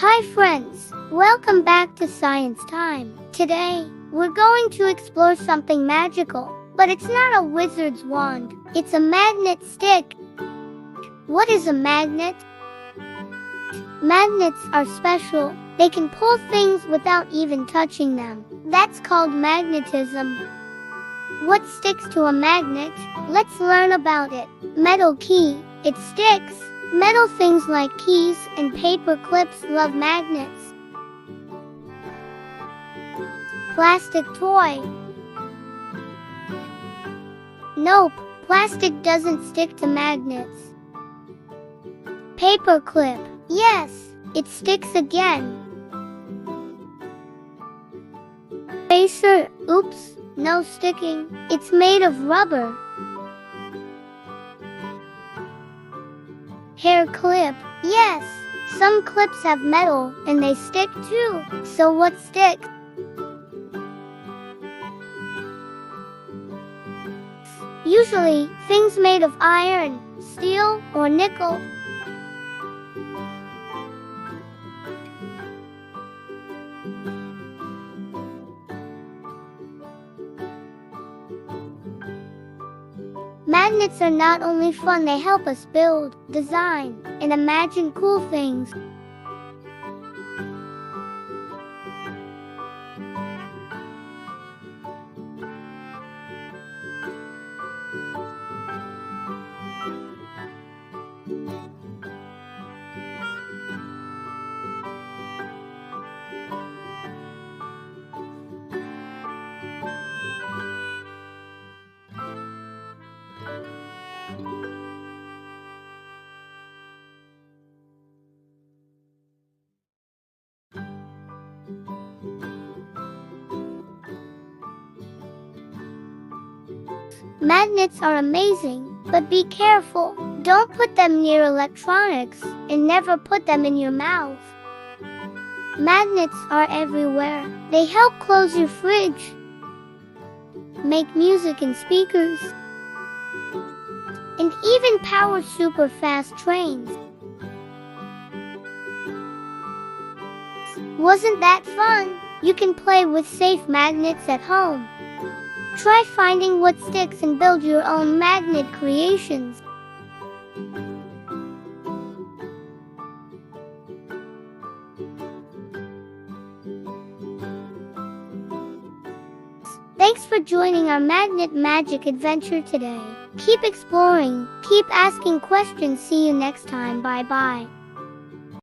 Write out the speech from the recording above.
Hi friends, welcome back to Science Time. Today, we're going to explore something magical, but it's not a wizard's wand, it's a magnet stick. What is a magnet? Magnets are special. They can pull things without even touching them. That's called magnetism. What sticks to a magnet? Let's learn about it. Metal key. It sticks. Metal things like keys and paper clips love magnets. Plastic toy. Nope, plastic doesn't stick to magnets. Paper clip. Yes, it sticks again. Eraser. Oops, no sticking. It's made of rubber. Hair clip. Yes, some clips have metal and they stick too. So what sticks? Usually, things made of iron, steel, or nickel. Magnets are not only fun, they help us build, design, and imagine cool things. Magnets are amazing, but be careful. Don't put them near electronics, and never put them in your mouth. Magnets are everywhere. They help close your fridge, make music in speakers, and even power super fast trains. Wasn't that fun? You can play with safe magnets at home. Try finding what sticks and build your own magnet creations. Thanks for joining our magnet magic adventure today. Keep exploring, keep asking questions. See you next time. Bye bye.